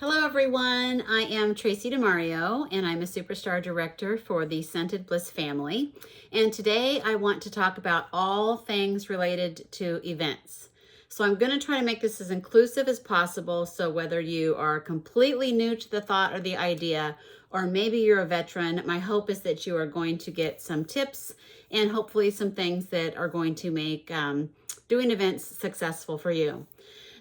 Hello everyone, I am Tracy DeMario and I'm a Superstar Director for the Scented Bliss family. And today I want to talk about all things related to events. So I'm going to try to make this as inclusive as possible, so whether you are completely new to the thought or the idea, or maybe you're a veteran, my hope is that you are going to get some tips and hopefully some things that are going to make doing events successful for you.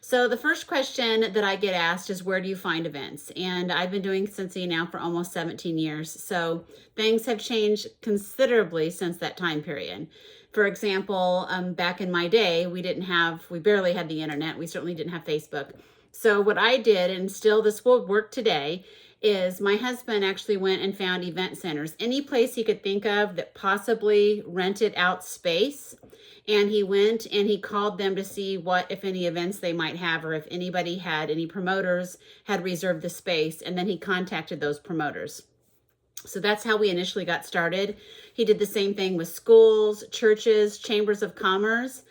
So the first question that I get asked is, where do you find events? And I've been doing Scentsy now for almost 17 years. So things have changed considerably since that time period. For example, back in my day, we barely had the internet. We certainly didn't have Facebook. So what I did, and still this will work today, is my husband actually went and found event centers, any place he could think of that possibly rented out space. And he went and he called them to see what, if any, events they might have, or if anybody had, any promoters had reserved the space. And then he contacted those promoters. So that's how we initially got started. He did the same thing with schools, churches, chambers of commerce.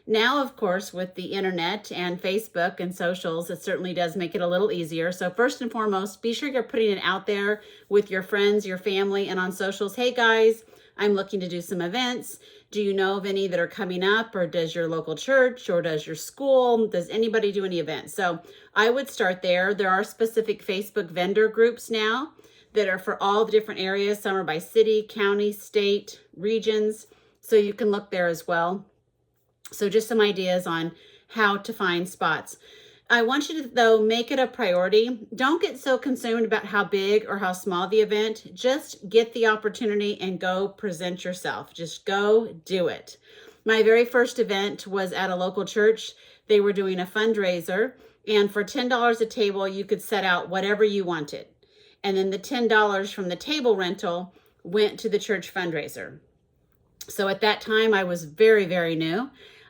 Now, of course, with the internet and Facebook and socials, it certainly does make it a little easier. So first and foremost, be sure you're putting it out there with your friends, your family, and on socials. Hey guys, I'm looking to do some events. Do you know of any that are coming up, or does your local church, or does your school, does anybody do any events? So I would start there. There are specific Facebook vendor groups now that are for all the different areas. Some are by city, county, state, regions. So you can look there as well. So just some ideas on how to find spots. I want you to, though, make it a priority. Don't get so consumed about how big or how small the event. Just get the opportunity and go present yourself. Just go do it. My very first event was at a local church. They were doing a fundraiser, and for $10 a table, you could set out whatever you wanted. And then the $10 from the table rental went to the church fundraiser. So at that time, I was very, very new.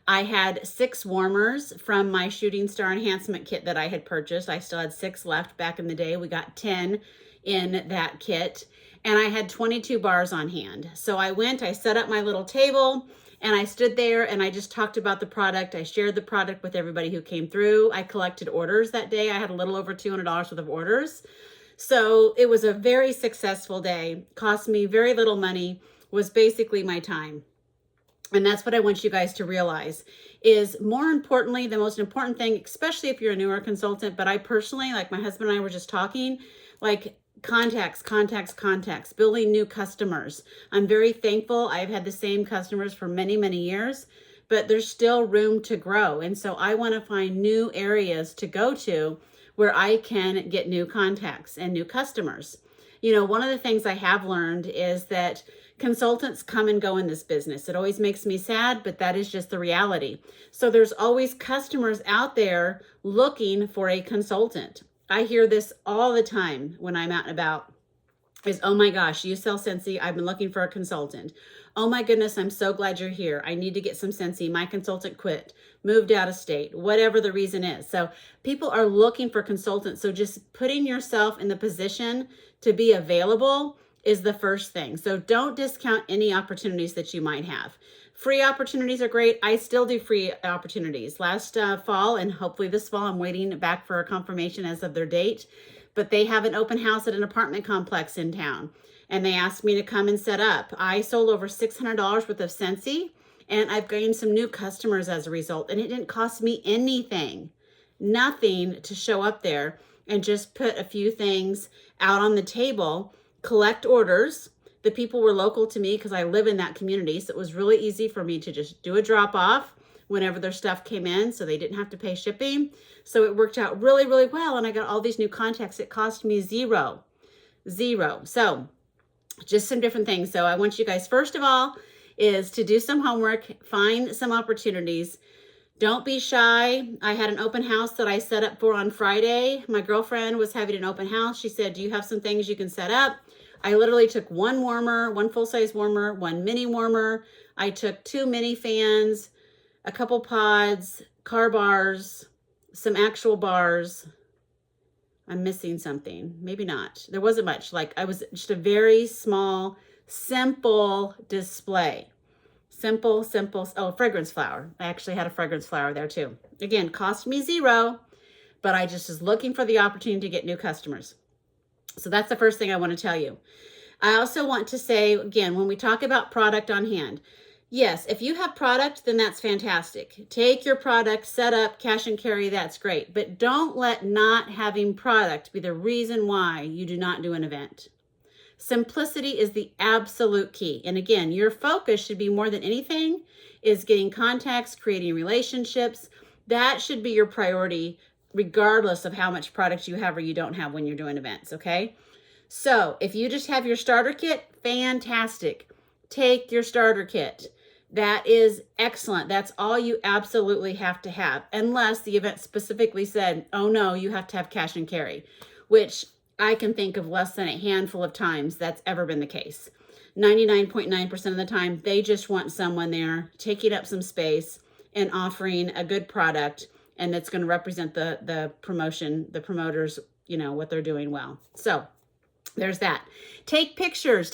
I had 6 warmers from my Shooting Star Enhancement kit that I had purchased. I still had 6 left back in the day. We got 10 in that kit. And I had 22 bars on hand. So I set up my little table, and I stood there and I just talked about the product. I shared the product with everybody who came through. I collected orders that day. I had a little over $200 worth of orders. So it was a very successful day. Cost me very little money, was basically my time. And that's what I want you guys to realize is, more importantly, the most important thing, especially if you're a newer consultant, but I personally, like my husband and I were just talking, like contacts, building new customers. I'm very thankful. I've had the same customers for many, many years, but there's still room to grow. And so I want to find new areas to go to where I can get new contacts and new customers. You know, one of the things I have learned is that consultants come and go in this business. It always makes me sad, but that is just the reality. So there's always customers out there looking for a consultant. I hear this all the time when I'm out and about is, oh my gosh, you sell Scentsy. I've been looking for a consultant. Oh my goodness, I'm so glad you're here. I need to get some Scentsy. My consultant quit, moved out of state, whatever the reason is. So people are looking for consultants. So just putting yourself in the position to be available is the first thing. So don't discount any opportunities that you might have. Free opportunities are great. I still do free opportunities. Last fall, and hopefully this fall, I'm waiting back for a confirmation as of their date, but they have an open house at an apartment complex in town, and they asked me to come and set up. I sold over $600 worth of Scentsy, and I've gained some new customers as a result, and it didn't cost me anything, nothing, to show up there and just put a few things out on the table, collect orders. The people were local to me because I live in that community, so it was really easy for me to just do a drop off whenever their stuff came in, so they didn't have to pay shipping. So it worked out really, really well, and I got all these new contacts. It cost me zero. So just some different things. So I want you guys, first of all, is to do some homework, find some opportunities. Don't be shy. I had an open house that I set up for on Friday. My girlfriend was having an open house. She said, do you have some things you can set up? I literally took 1 warmer, 1 full-size warmer, 1 mini warmer. I took 2 mini fans, a couple pods, car bars, some actual bars. I'm missing something. Maybe not. There wasn't much. I was just a very small, simple display. Simple. Oh, fragrance flower. I actually had a fragrance flower there too. Again, cost me zero, but I just was looking for the opportunity to get new customers. So that's the first thing I want to tell you. I also want to say, again, when we talk about product on hand, yes, if you have product, then that's fantastic. Take your product, set up, cash and carry, that's great. But don't let not having product be the reason why you do not do an event. Simplicity is the absolute key. And again, your focus should be more than anything is getting contacts, creating relationships. That should be your priority, regardless of how much product you have or you don't have when you're doing events, okay? So if you just have your starter kit, fantastic. Take your starter kit. That is excellent. That's all you absolutely have to have, unless the event specifically said, oh no, you have to have cash and carry, which I can think of less than a handful of times that's ever been the case. 99.9% of the time, they just want someone there taking up some space and offering a good product, and that's going to represent the promotion, the promoters, what they're doing well. So there's that. Take pictures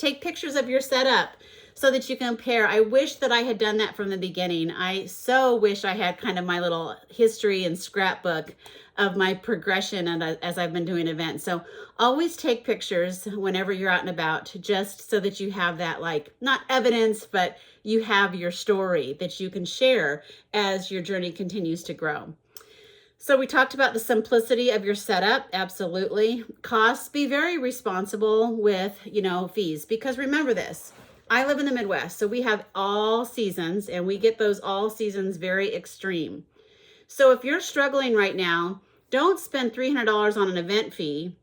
of your setup so that you compare. I wish that I had done that from the beginning. I so wish I had kind of my little history and scrapbook of my progression and as I've been doing events. So always take pictures whenever you're out and about, just so that you have that, like, not evidence, but you have your story that you can share as your journey continues to grow. So we talked about the simplicity of your setup. Absolutely. Costs, be very responsible with, fees, because remember this, I live in the Midwest, so we have all seasons, and we get those all seasons very extreme. So if you're struggling right now, don't spend $300 on an event fee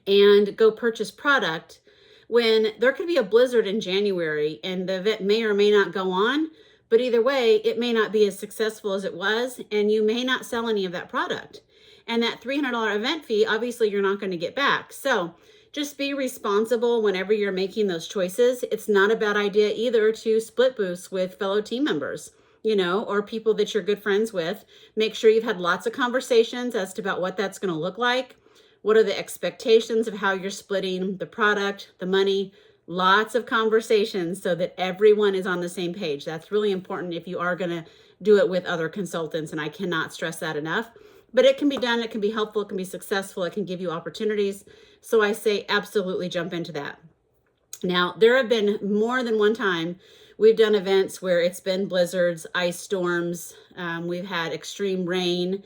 and go purchase product when there could be a blizzard in January and the event may or may not go on. But either way, it may not be as successful as it was, and you may not sell any of that product. And that $300 event fee, obviously, you're not going to get back. So just be responsible whenever you're making those choices. It's not a bad idea either to split booths with fellow team members, or people that you're good friends with. Make sure you've had lots of conversations as to about what that's going to look like. What are the expectations of how you're splitting the product, the money? Lots of conversations so that everyone is on the same page. That's really important if you are going to do it with other consultants, and I cannot stress that enough. But it can be done, it can be helpful, it can be successful, it can give you opportunities. So I say absolutely jump into that. Now, there have been more than one time we've done events where it's been blizzards, ice storms, we've had extreme rain,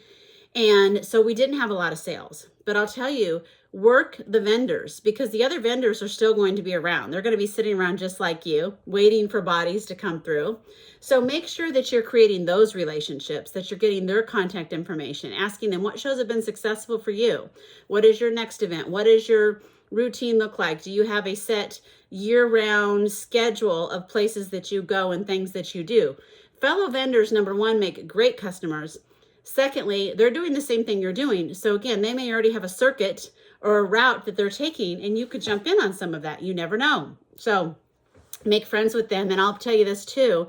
and so we didn't have a lot of sales. But I'll tell you, work the vendors, because the other vendors are still going to be around. They're going to be sitting around just like you, waiting for bodies to come through. So make sure that you're creating those relationships, that you're getting their contact information, asking them what shows have been successful for you. What is your next event? What does your routine look like? Do you have a set year-round schedule of places that you go and things that you do? Fellow vendors, number one, make great customers. Secondly, they're doing the same thing you're doing. So again, they may already have a circuit or a route that they're taking, and you could jump in on some of that. You never know. So make friends with them. And I'll tell you this too.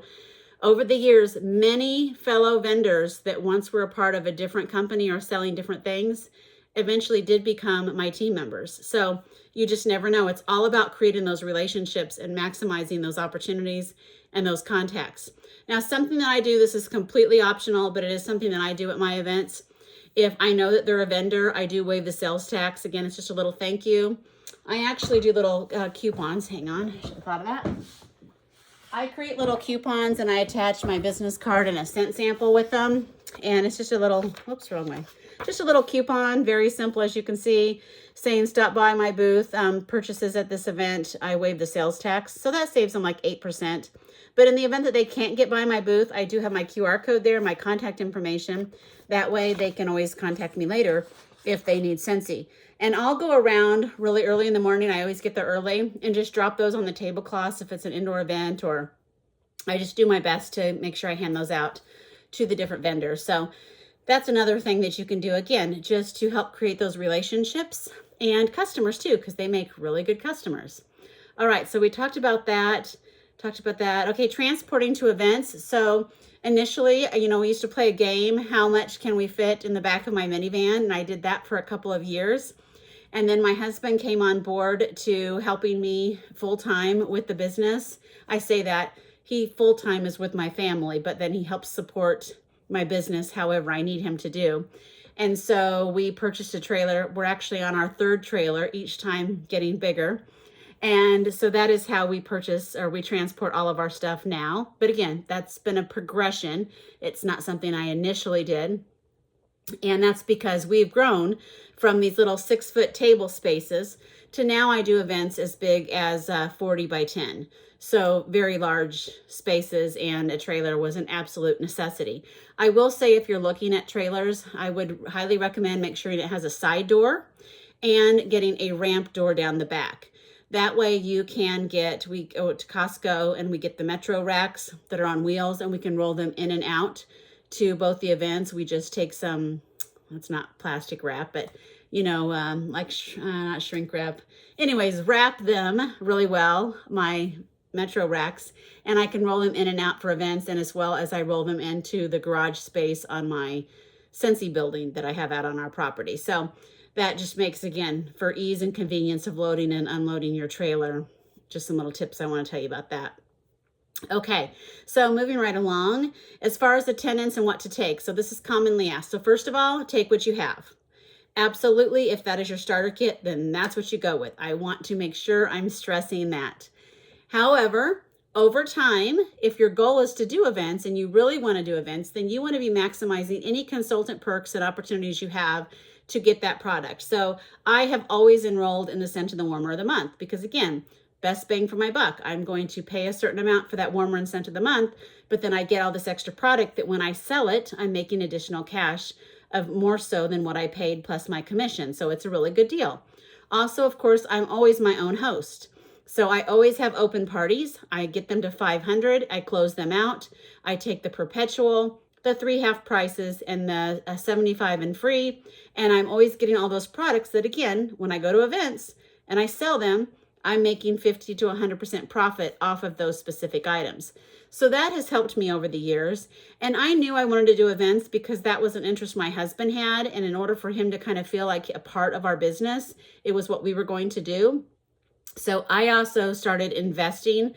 Over the years, many fellow vendors that once were a part of a different company or selling different things eventually did become my team members. So you just never know. It's all about creating those relationships and maximizing those opportunities and those contacts. Now, something that I do, this is completely optional, but it is something that I do at my events. If I know that they're a vendor, I do waive the sales tax. Again, it's just a little thank you. I actually do little coupons. Hang on, I should have thought of that. I create little coupons and I attach my business card and a scent sample with them. And it's just a little, whoops, wrong way. Just a little coupon, very simple, as you can see, saying stop by my booth, purchases at this event, I waive the sales tax. So that saves them like 8%. But in the event that they can't get by my booth, I do have my QR code there, my contact information. That way they can always contact me later if they need Scentsy. And I'll go around really early in the morning. I always get there early and just drop those on the tablecloths if it's an indoor event, or I just do my best to make sure I hand those out to the different vendors. So that's another thing that you can do, again, just to help create those relationships and customers too, because they make really good customers. All right, so we talked about that. Okay, transporting to events. So initially, we used to play a game, how much can we fit in the back of my minivan? And I did that for a couple of years. And then my husband came on board to helping me full-time with the business. I say that he full-time is with my family, but then he helps support my business however I need him to do. And so we purchased a trailer. We're actually on our third trailer, each time getting bigger. And so that is how we purchase or we transport all of our stuff now. But again, that's been a progression. It's not something I initially did. And that's because we've grown from these little 6-foot table spaces to now I do events as big as 40 by 10. So very large spaces, and a trailer was an absolute necessity. I will say if you're looking at trailers, I would highly recommend make sure it has a side door and getting a ramp door down the back. That way you can we go to Costco and we get the Metro racks that are on wheels, and we can roll them in and out to both the events. We just take some, it's not plastic wrap, but not shrink wrap. Anyways, wrap them really well, my Metro racks, and I can roll them in and out for events, and as well as I roll them into the garage space on my Scentsy building that I have out on our property. So that just makes, again, for ease and convenience of loading and unloading your trailer, just some little tips I want to tell you about that. Okay, so moving right along, as far as attendance and what to take. So this is commonly asked. So first of all, take what you have. Absolutely, if that is your starter kit, then that's what you go with. I want to make sure I'm stressing that. However, over time, if your goal is to do events and you really want to do events, then you want to be maximizing any consultant perks and opportunities you have to get that product. So I have always enrolled in the Scent of the Warmer of the Month because, again, best bang for my buck. I'm going to pay a certain amount for that warmer and scent of the month, but then I get all this extra product that when I sell it, I'm making additional cash of more so than what I paid plus my commission. So it's a really good deal. Also, of course, I'm always my own host. So I always have open parties. I get them to 500. I close them out. I take the perpetual, the 3 half prices, and the 75 and free. And I'm always getting all those products that, again, when I go to events and I sell them, I'm making 50 to 100% profit off of those specific items. So that has helped me over the years. And I knew I wanted to do events because that was an interest my husband had. And in order for him to kind of feel like a part of our business, it was what we were going to do. So I also started investing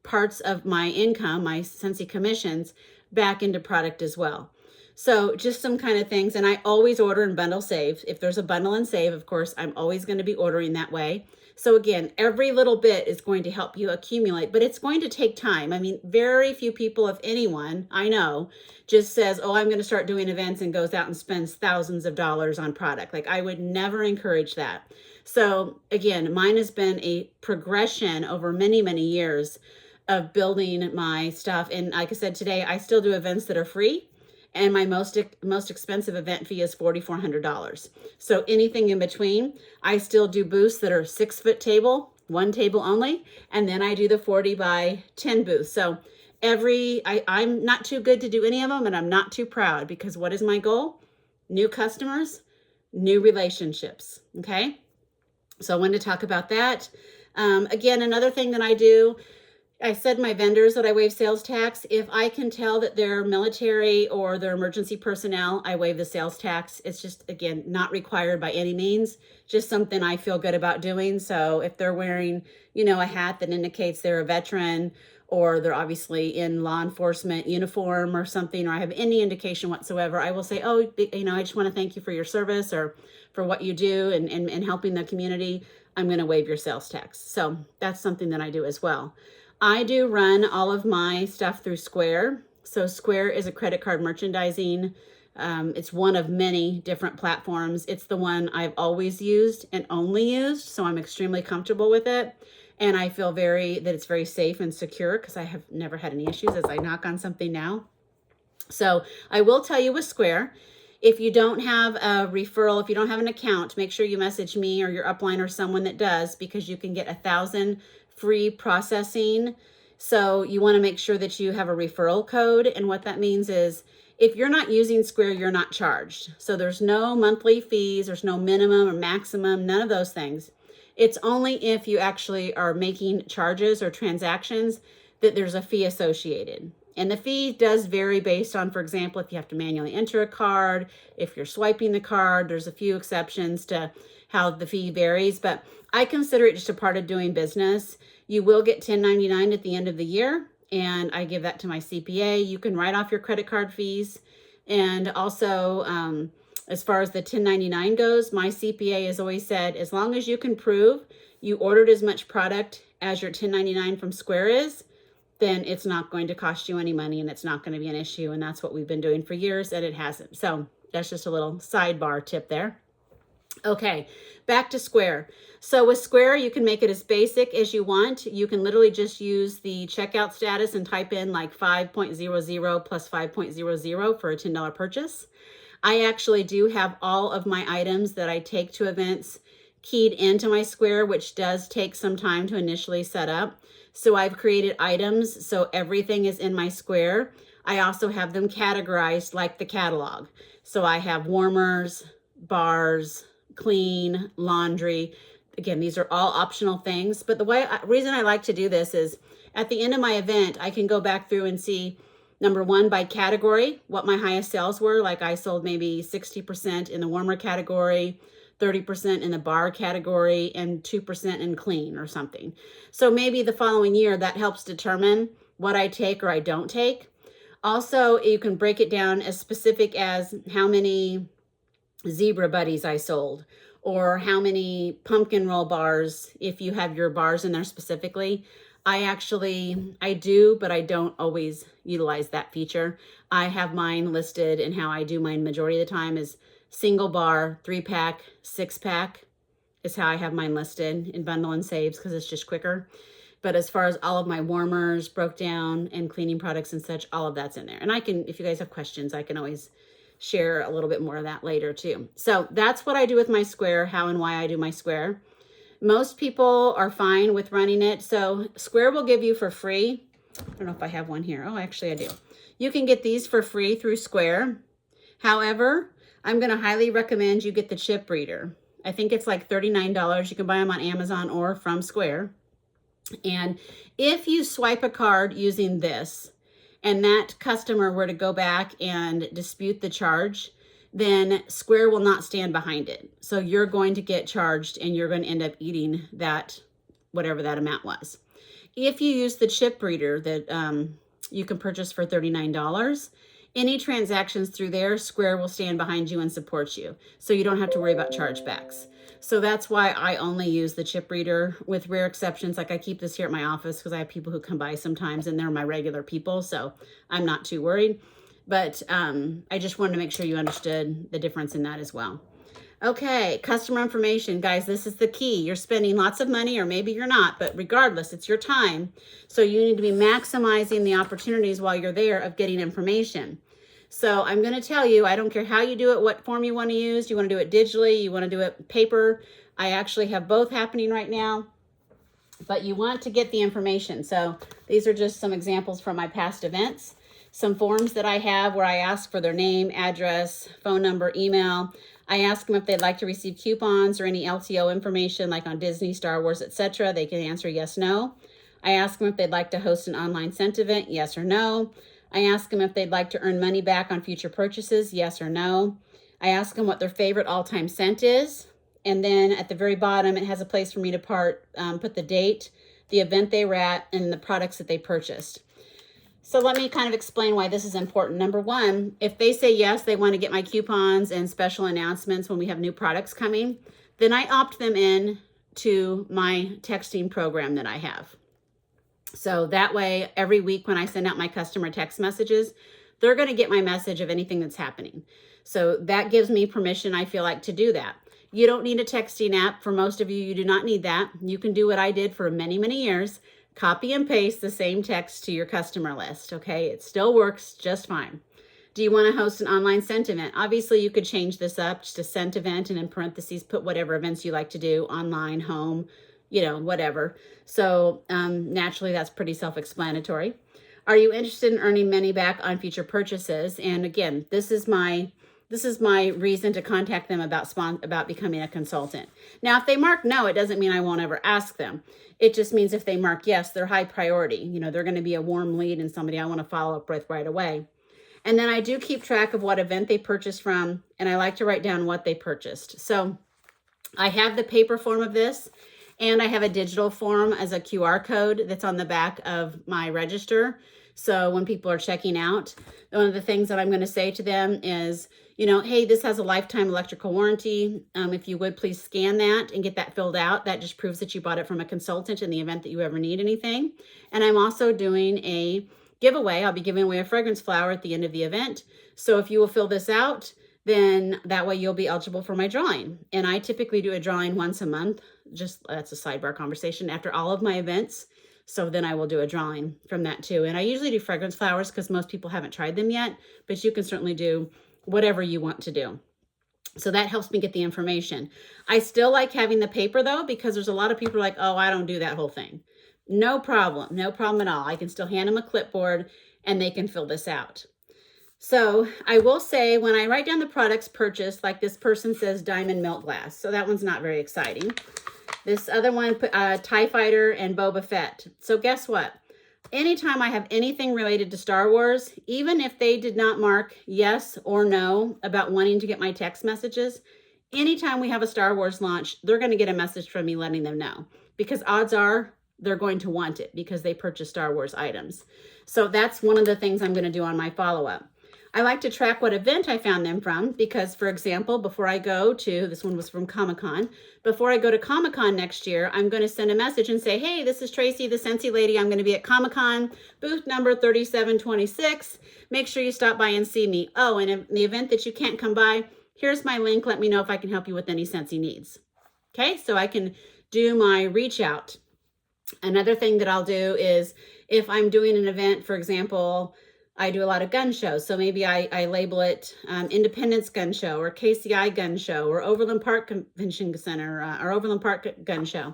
parts of my income, my Scentsy commissions, back into product as well. So just some kind of things. And I always order and bundle save. If there's a bundle and save, of course, I'm always going to be ordering that way. So again, every little bit is going to help you accumulate, but it's going to take time. I mean, very few people, if anyone I know, just says, oh, I'm going to start doing events and goes out and spends thousands of dollars on product. Like, I would never encourage that. So again, mine has been a progression over many, many years of building my stuff. And like I said, today, I still do events that are free. And my most expensive event fee is $4,400. So anything in between, I still do booths that are 6-foot table, 1 table only, and then I do the 40 by 10 booths. So I'm not too good to do any of them, and I'm not too proud, because what is my goal? New customers, new relationships, okay? So I wanted to talk about that. Again, another thing that I do, I said my vendors that I waive sales tax. If I can tell that they're military or they're emergency personnel, I waive the sales tax. It's just, again, not required by any means, just something I feel good about doing. So if they're wearing, a hat that indicates they're a veteran, or they're obviously in law enforcement uniform or something, or I have any indication whatsoever, I will say, oh, I just want to thank you for your service or for what you do and helping the community. I'm going to waive your sales tax. So that's something that I do as well. I do run all of my stuff through Square. So Square is a credit card merchandising. It's one of many different platforms. It's the one I've always used and only used. So I'm extremely comfortable with it. And I feel that it's very safe and secure because I have never had any issues as I knock on something now. So I will tell you with Square, if you don't have a referral, if you don't have an account, make sure you message me or your upline or someone that does, because you can get 1,000 free processing. So you want to make sure that you have a referral code. And what that means is if you're not using Square, you're not charged. So there's no monthly fees, there's no minimum or maximum, none of those things. It's only if you actually are making charges or transactions that there's a fee associated. And the fee does vary based on, for example, if you have to manually enter a card, if you're swiping the card, there's a few exceptions to how the fee varies, but I consider it just a part of doing business. You will get 1099 at the end of the year, and I give that to my CPA. You can write off your credit card fees. And also, As far as the 1099 goes, my CPA has always said, as long as you can prove you ordered as much product as your 1099 from Square is, then it's not going to cost you any money and it's not going to be an issue. And that's what we've been doing for years, and it hasn't. So that's just a little sidebar tip there. Okay, back to Square. So with Square, you can make it as basic as you want. You can literally just use the checkout status and type in like 5.00 plus 5.00 for a $10 purchase. I actually do have all of my items that I take to events keyed into my Square, which does take some time to initially set up. So I've created items, so everything is in my Square. I also have them categorized like the catalog. So I have warmers, bars, clean, laundry. Again, these are all optional things, but the reason I like to do this is at the end of my event, I can go back through and see, number one, by category, what my highest sales were. Like I sold maybe 60% in the warmer category, 30% in the bar category, and 2% in clean or something. So maybe the following year that helps determine what I take or I don't take. Also, you can break it down as specific as how many zebra buddies I sold, or how many pumpkin roll bars, if you have your bars in there specifically. I do, but I don't always utilize that feature. I have mine listed, and how I do mine majority of the time is single bar, 3-pack, 6-pack is how I have mine listed in bundle and saves, because it's just quicker. But as far as all of my warmers broke down and cleaning products and such, all of that's in there. And I can, if you guys have questions, I can always share a little bit more of that later too. So that's what I do with my Square, how and why I do my Square. Most people are fine with running it. So Square will give you for free. I don't know if I have one here. Oh, actually I do. You can get these for free through Square. However, I'm going to highly recommend you get the chip reader. I think it's like $39. You can buy them on Amazon or from Square. And if you swipe a card using this, and that customer were to go back and dispute the charge, then Square will not stand behind it. So you're going to get charged and you're going to end up eating that, whatever that amount was. If you use the chip reader that you can purchase for $39, any transactions through there, Square will stand behind you and support you. So you don't have to worry about chargebacks. So that's why I only use the chip reader, with rare exceptions. Like I keep this here at my office because I have people who come by sometimes and they're my regular people. So I'm not too worried. But I just wanted to make sure you understood the difference in that as well. Okay, customer information. Guys, this is the key. You're spending lots of money, or maybe you're not, but regardless, it's your time. So you need to be maximizing the opportunities while you're there of getting information. So I'm going to tell you, I don't care how you do it, what form you want to use. You want to do it digitally, you want to do it paper. I actually have both happening right now, but you want to get the information. So these are just some examples from my past events. Some forms that I have where I ask for their name, address, phone number, email. I ask them if they'd like to receive coupons or any LTO information like on Disney, Star Wars, etc. They can answer yes, no. I ask them if they'd like to host an online scent event, yes or no. I ask them if they'd like to earn money back on future purchases, yes or no. I ask them what their favorite all-time scent is. And then at the very bottom, it has a place for me to put the date, the event they were at, and the products that they purchased. So let me kind of explain why this is important. Number one, if they say yes, they want to get my coupons and special announcements when we have new products coming, then I opt them in to my texting program that I have. So that way, every week when I send out my customer text messages, they're going to get my message of anything that's happening. So that gives me permission, I feel like, to do that. You don't need a texting app. For most of you, you do not need that. You can do what I did for many, many years. Copy and paste the same text to your customer list, okay? It still works just fine. Do you want to host an online scent event? Obviously, you could change this up just a scent event and in parentheses put whatever events you like to do, online, home, you know, whatever. So naturally, that's pretty self-explanatory. Are you interested in earning money back on future purchases? And again, this is my reason to contact them about becoming a consultant. Now, if they mark no, it doesn't mean I won't ever ask them. It just means if they mark yes, they're high priority. You know, they're going to be a warm lead and somebody I want to follow up with right away. And then I do keep track of what event they purchased from, and I like to write down what they purchased. So I have the paper form of this, and I have a digital form as a QR code that's on the back of my register. So when people are checking out, one of the things that I'm going to say to them is, you know, hey, this has a lifetime electrical warranty. If you would please scan that and get that filled out. That just proves that you bought it from a consultant in the event that you ever need anything. And I'm also doing a giveaway. I'll be giving away a fragrance flower at the end of the event. So if you will fill this out, then that way you'll be eligible for my drawing. And I typically do a drawing once a month. Just that's a sidebar conversation after all of my events. So then I will do a drawing from that too. And I usually do fragrance flowers because most people haven't tried them yet, but you can certainly do whatever you want to do. So that helps me get the information. I still like having the paper though, because there's a lot of people like, oh, I don't do that whole thing. No problem. No problem at all. I can still hand them a clipboard and they can fill this out. So I will say when I write down the products purchased, like this person says diamond milk glass. So that one's not very exciting. This other one, TIE Fighter and Boba Fett. So guess what? Anytime I have anything related to Star Wars, even if they did not mark yes or no about wanting to get my text messages, anytime we have a Star Wars launch, they're going to get a message from me letting them know, because odds are they're going to want it because they purchase Star Wars items. So that's one of the things I'm going to do on my follow-up. I like to track what event I found them from because, for example, before I go to, this one was from Comic-Con, before I go to Comic-Con next year, I'm going to send a message and say, hey, this is Tracy, the Scentsy lady. I'm going to be at Comic-Con, booth number 3726. Make sure you stop by and see me. Oh, and in the event that you can't come by, here's my link. Let me know if I can help you with any Scentsy needs. Okay, so I can do my reach out. Another thing that I'll do is if I'm doing an event, for example, I do a lot of gun shows. So maybe I label it Independence Gun Show or KCI Gun Show or Overland Park Convention Center or Overland Park Gun Show.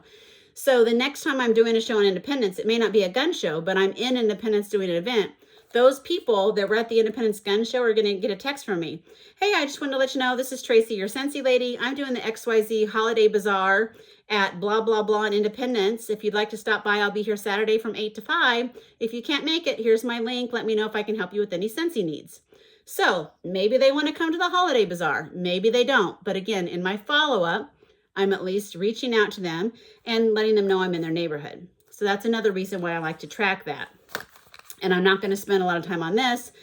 So the next time I'm doing a show on Independence, it may not be a gun show, but I'm in Independence doing an event. Those people that were at the Independence Gun Show are going to get a text from me. Hey, I just wanted to let you know, this is Tracy, your Scentsy lady. I'm doing the XYZ Holiday Bazaar at blah, blah, blah in Independence. If you'd like to stop by, I'll be here Saturday from 8 to 5. If you can't make it, here's my link. Let me know if I can help you with any Scentsy needs. So maybe they want to come to the Holiday Bazaar. Maybe they don't. But again, in my follow-up, I'm at least reaching out to them and letting them know I'm in their neighborhood. So that's another reason why I like to track that. And I'm not going to spend a lot of time on this,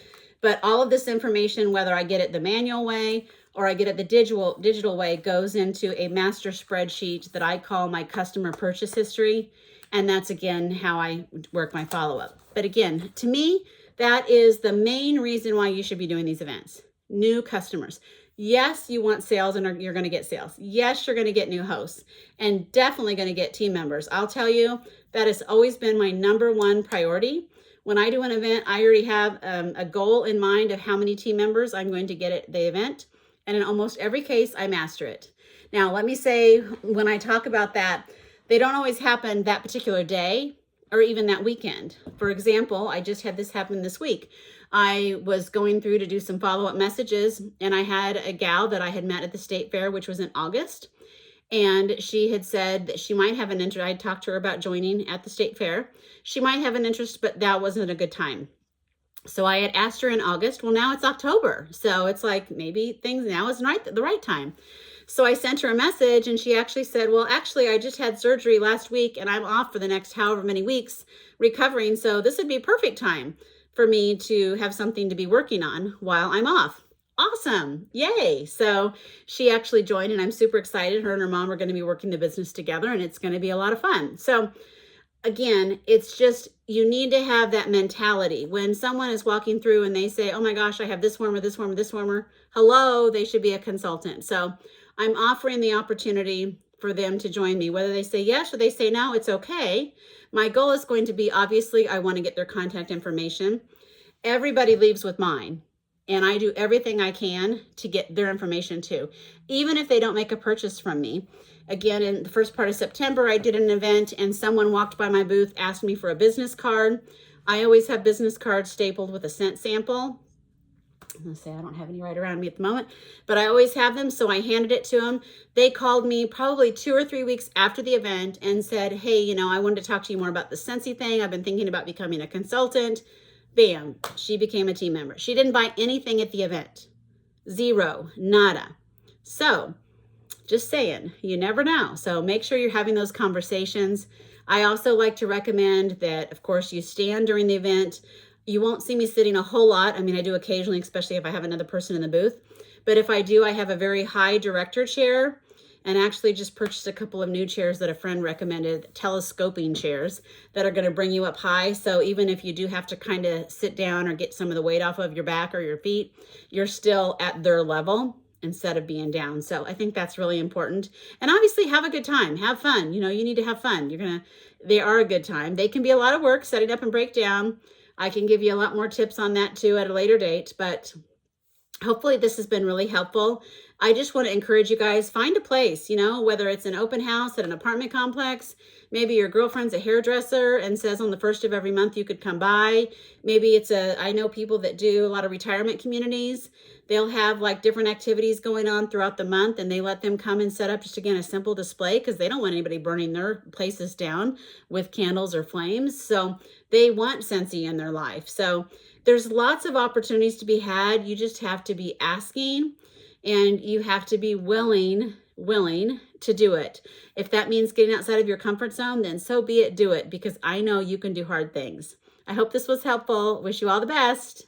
but all of this information, whether I get it the manual way or I get it the digital way, goes into a master spreadsheet that I call my customer purchase history. And that's, again, how I work my follow-up. But again, to me, that is the main reason why you should be doing these events. New customers. Yes, you want sales and you're going to get sales. Yes, you're going to get new hosts and definitely going to get team members. I'll tell you, that has always been my number one priority. When I do an event, I already have a goal in mind of how many team members I'm going to get at the event. And in almost every case, I master it. Now, let me say, when I talk about that, they don't always happen that particular day or even that weekend. For example, I just had this happen this week. I was going through to do some follow-up messages, and I had a gal that I had met at the state fair, which was in August. And she had said that she might have an interest. I talked to her about joining at the state fair. She might have an interest, but that wasn't a good time. So I had asked her in August. Well, now it's October. So it's like maybe things now is the right time. So I sent her a message and she actually said, well, actually, I just had surgery last week and I'm off for the next however many weeks recovering. So this would be a perfect time for me to have something to be working on while I'm off. Awesome. Yay. So she actually joined and I'm super excited. Her and her mom are going to be working the business together and it's going to be a lot of fun. So again, it's just, you need to have that mentality. When someone is walking through and they say, oh my gosh, I have this warmer, this warmer, this warmer. Hello, they should be a consultant. So I'm offering the opportunity for them to join me. Whether they say yes or they say no, it's okay. My goal is going to be, obviously, I want to get their contact information. Everybody leaves with mine. And I do everything I can to get their information too, even if they don't make a purchase from me. Again, in the first part of September, I did an event and someone walked by my booth, asked me for a business card. I always have business cards stapled with a scent sample. I'm gonna say I don't have any right around me at the moment, but I always have them, so I handed it to them. They called me probably 2 or 3 weeks after the event and said, hey, you know, I wanted to talk to you more about the Scentsy thing. I've been thinking about becoming a consultant. Bam, she became a team member. She didn't buy anything at the event. Zero, nada. So just saying, you never know. So make sure you're having those conversations. I also like to recommend that, of course, you stand during the event. You won't see me sitting a whole lot. I mean, I do occasionally, especially if I have another person in the booth. But if I do, I have a very high director chair, and actually just purchased a couple of new chairs that a friend recommended, telescoping chairs that are going to bring you up high. So even if you do have to kind of sit down or get some of the weight off of your back or your feet, you're still at their level instead of being down. So I think that's really important. And obviously have a good time, have fun. You know, you need to have fun. They are a good time. They can be a lot of work setting up and break down. I can give you a lot more tips on that too at a later date, but hopefully this has been really helpful. I just want to encourage you guys, find a place, you know, whether it's an open house at an apartment complex, maybe your girlfriend's a hairdresser and says on the first of every month you could come by. Maybe I know people that do a lot of retirement communities. They'll have like different activities going on throughout the month, and they let them come and set up just, again, a simple display because they don't want anybody burning their places down with candles or flames. So they want Scentsy in their life. So there's lots of opportunities to be had. You just have to be asking, and you have to be willing to do it. If that means getting outside of your comfort zone, then so be it, do it, because I know you can do hard things. I hope this was helpful. Wish you all the best.